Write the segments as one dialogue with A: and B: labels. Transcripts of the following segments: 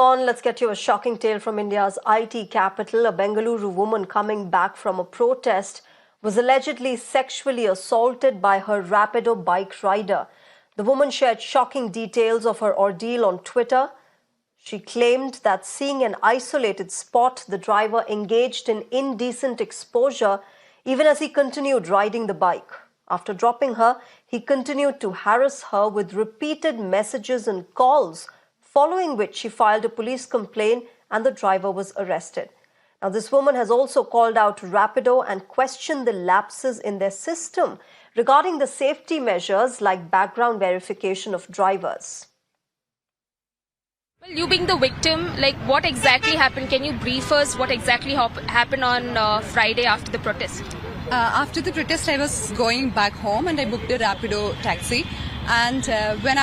A: Let's get you a shocking tale from India's IT capital. A Bengaluru woman coming back from a protest was allegedly sexually assaulted by her Rapido bike rider. The woman shared shocking details of her ordeal on Twitter. She claimed that seeing an isolated spot, the driver engaged in indecent exposure even as he continued riding the bike. After dropping her, he continued to harass her with repeated messages and calls, following which she filed a police complaint and the driver was arrested. Now, this woman has also called out Rapido and questioned the lapses in their system regarding the safety measures like background verification of drivers.
B: Well, you being the victim, what exactly happened? Can you brief us what exactly happened on Friday after the protest?
C: After the protest, I was going back home and I booked a Rapido taxi. And when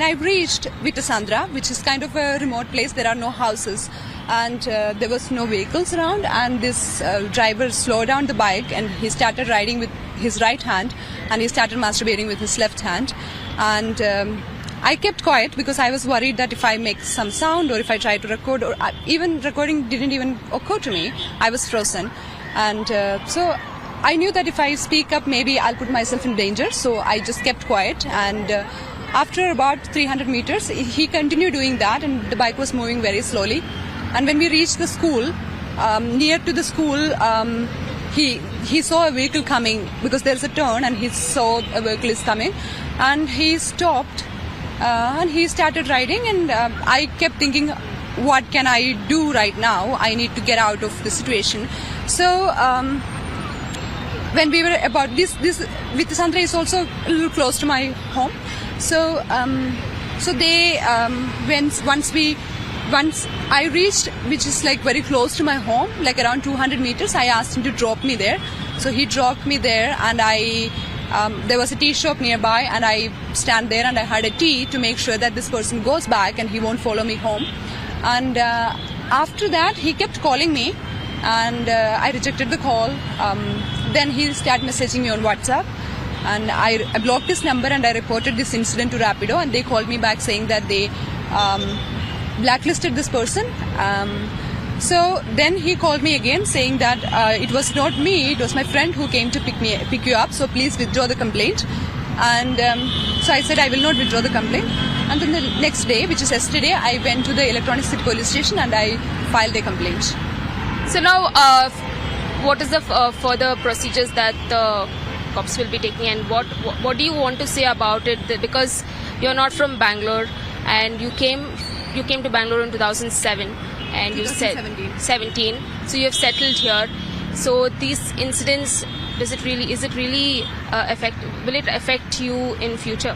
C: I reached Vitasandra, which is kind of a remote place, there are no houses and there was no vehicles around, and this driver slowed down the bike and he started riding with his right hand and he started masturbating with his left hand. And I kept quiet because I was worried that if I make some sound or if I try to record, or even recording didn't even occur to me. I was frozen. And so I knew that if I speak up, maybe I'll put myself in danger. So I just kept quiet. And after about 300 meters, he continued doing that and the bike was moving very slowly. And when we reached the school, near to the school, he saw a vehicle coming because there's a turn and he saw a vehicle is coming. And he stopped and he started riding, and I kept thinking, what can I do right now? I need to get out of the situation. So when we were about this Vitasandra is also a little close to my home. So they once I reached, which is very close to my home, around 200 meters, I asked him to drop me there. So he dropped me there, and there was a tea shop nearby, and I stand there and I had a tea to make sure that this person goes back and he won't follow me home. And after that, he kept calling me, and I rejected the call. Then he started messaging me on WhatsApp, and I blocked his number and I reported this incident to Rapido, and they called me back saying that they blacklisted this person. So then he called me again saying that it was not me, it was my friend who came to pick you up, so please withdraw the complaint. And so I said I will not withdraw the complaint. And then the next day, which is yesterday, I went to the Electronic City Police Station and I filed a complaint.
B: So now, what is the further procedures that the cops will be taking, and what do you want to say about it? Because you're not from Bangalore, and you came to Bangalore in 2007, and you said 17. So you have settled here. So these incidents, will it affect you in future?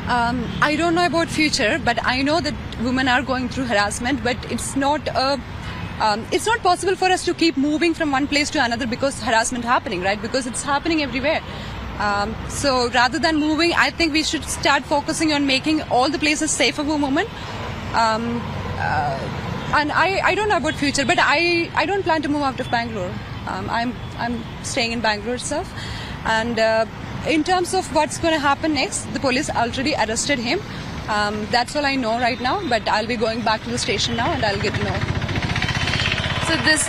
C: I don't know about future, but I know that women are going through harassment, but it's not possible for us to keep moving from one place to another because harassment happening, right? Because it's happening everywhere. So rather than moving, I think we should start focusing on making all the places safer for women. And I don't know about future, but I don't plan to move out of Bangalore. I'm staying in Bangalore itself. And in terms of what's going to happen next, the police already arrested him. That's all I know right now, but I'll be going back to the station now and I'll get to know.
B: So this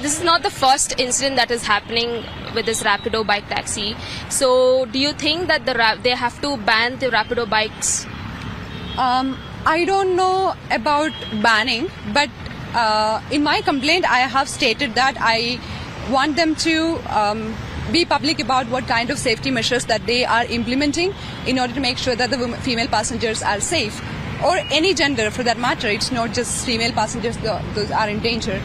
B: is not the first incident that is happening with this Rapido bike taxi. So do you think that they have to ban the Rapido bikes?
C: I don't know about banning, but in my complaint I have stated that I want them to be public about what kind of safety measures that they are implementing in order to make sure that the female passengers are safe, or any gender for that matter. It's not just female passengers, those are in danger.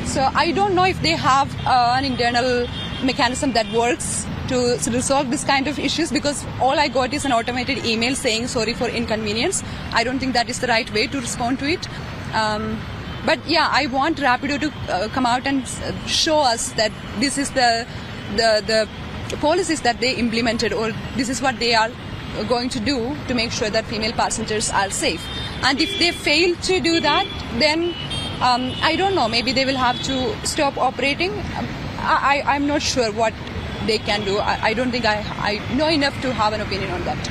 C: So I don't know if they have an internal mechanism that works to resolve this kind of issues, because all I got is an automated email saying sorry for inconvenience. I don't think that is the right way to respond to it. But yeah, I want Rapido to come out and show us that this is the policies that they implemented, or this is what they are going to do to make sure that female passengers are safe. And if they fail to do that, then I don't know, maybe they will have to stop operating. I'm not sure what they can do. I don't think I know enough to have an opinion on that.